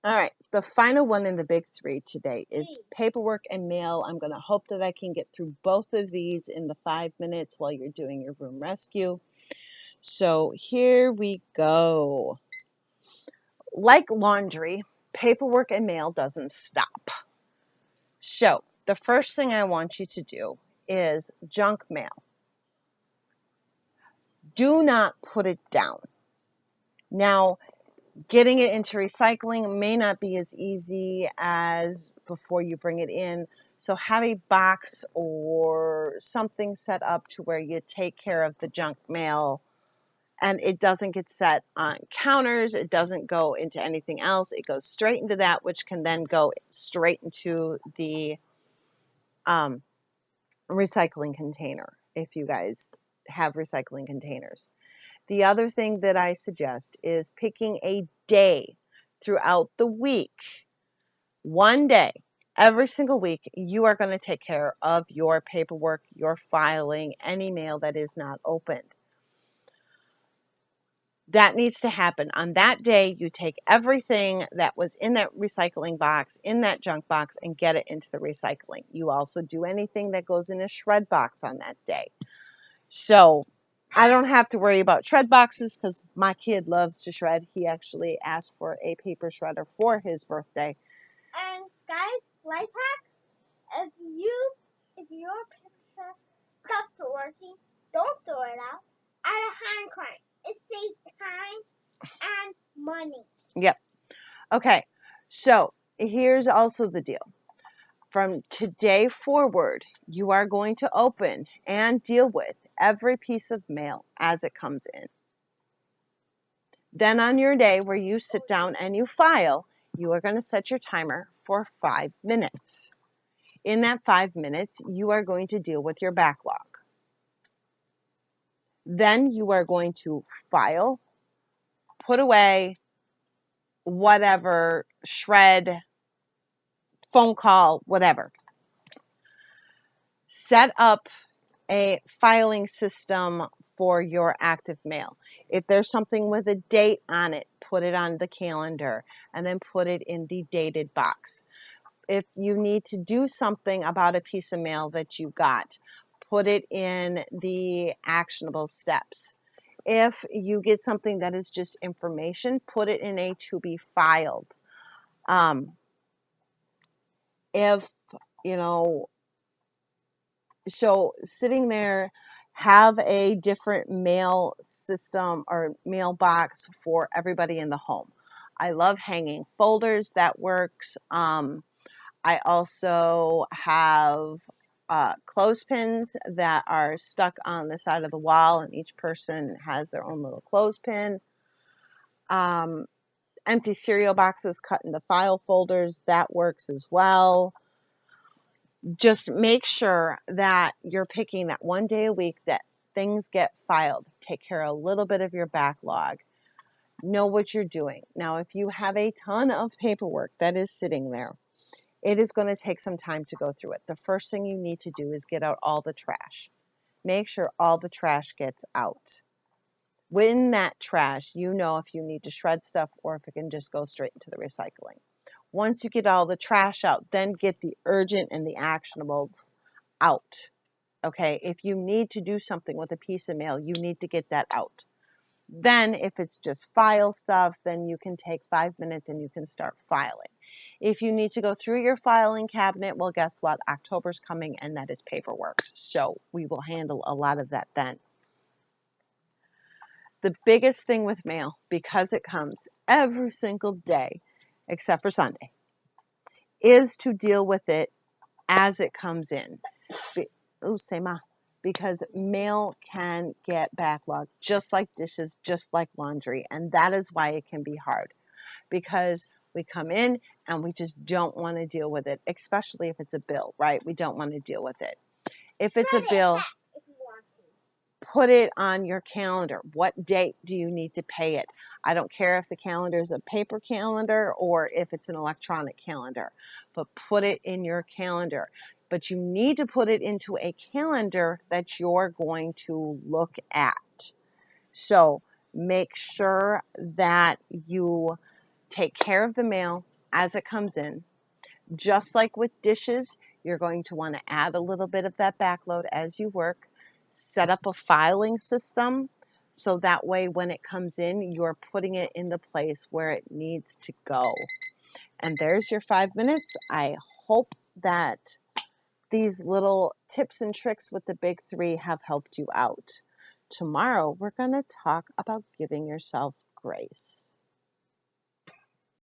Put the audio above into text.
All right, the final one in the big three today is paperwork and mail. I'm going to hope that I can get through both of these in the 5 minutes while you're doing your room rescue. So here we go. Like laundry, paperwork and mail doesn't stop. So the first thing I want you to do is junk mail. Do not put it down. Now, getting it into recycling may not be as easy as before you bring it in. So have a box or something set up to where you take care of the junk mail and it doesn't get set on counters. It doesn't go into anything else. It goes straight into that, which can then go straight into the um, recycling container if you guys have recycling containers. The other thing that I suggest is picking a day throughout the week. One day, every single week, you are going to take care of your paperwork, your filing, any mail that is not opened. That needs to happen. On that day, you take everything that was in that recycling box, in that junk box, and get it into the recycling. You also do anything that goes in a shred box on that day. So I don't have to worry about shred boxes because my kid loves to shred. He actually asked for a paper shredder for his birthday. And guys, life hack: if your paper stops working, don't throw it out. Add a hand crank. It saves time and money. Yep. Okay. So here's also the deal. From today forward, you are going to open and deal with every piece of mail as it comes in. Then on your day where you sit down and you file, you are going to set your timer for 5 minutes. In that 5 minutes, you are going to deal with your backlog. Then you are going to file, put away, whatever, shred, phone call, whatever. Set up a filing system for your active mail. If there's something with a date on it, put it on the calendar and then put it in the dated box. If you need to do something about a piece of mail that you got, put it in the actionable steps. If you get something that is just information, put it in a to be filed. Um, if, you know, so sitting there, have a different mail system or mailbox for everybody in the home. I love hanging folders, that works. I also have clothespins that are stuck on the side of the wall, and each person has their own little clothespin. Um, Empty cereal boxes cut into file folders, that works as well. Just make sure that you're picking that one day a week that things get filed. Take care of a little bit of your backlog. Know what you're doing. Now, if you have a ton of paperwork that is sitting there, it is going to take some time to go through it. The first thing you need to do is get out all the trash. Make sure all the trash gets out. Within that trash, you know if you need to shred stuff or if it can just go straight into the recycling. Once you get all the trash out, then get the urgent and the actionables out. Okay, if you need to do something with a piece of mail, you need to get that out. Then, if it's just file stuff, then you can take 5 minutes and you can start filing. If you need to go through your filing cabinet, well, guess what? October's coming and that is paperwork. So we will handle a lot of that then. The biggest thing with mail, because it comes every single day, except for Sunday, is to deal with it as it comes in. Because mail can get backlogged just like dishes, just like laundry. And that is why it can be hard. Because we come in and we just don't want to deal with it, especially if it's a bill, right? We don't want to deal with it. If it's a bill, put it on your calendar. What date do you need to pay it? I don't care if the calendar is a paper calendar or if it's an electronic calendar, but put it in your calendar. But you need to put it into a calendar that you're going to look at. So make sure that you take care of the mail as it comes in. Just like with dishes, you're going to want to add a little bit of that backload as you work. Set up a filing system so that way when it comes in, you're putting it in the place where it needs to go. And there's your 5 minutes. I hope that these little tips and tricks with the big three have helped you out. Tomorrow, we're going to talk about giving yourself grace.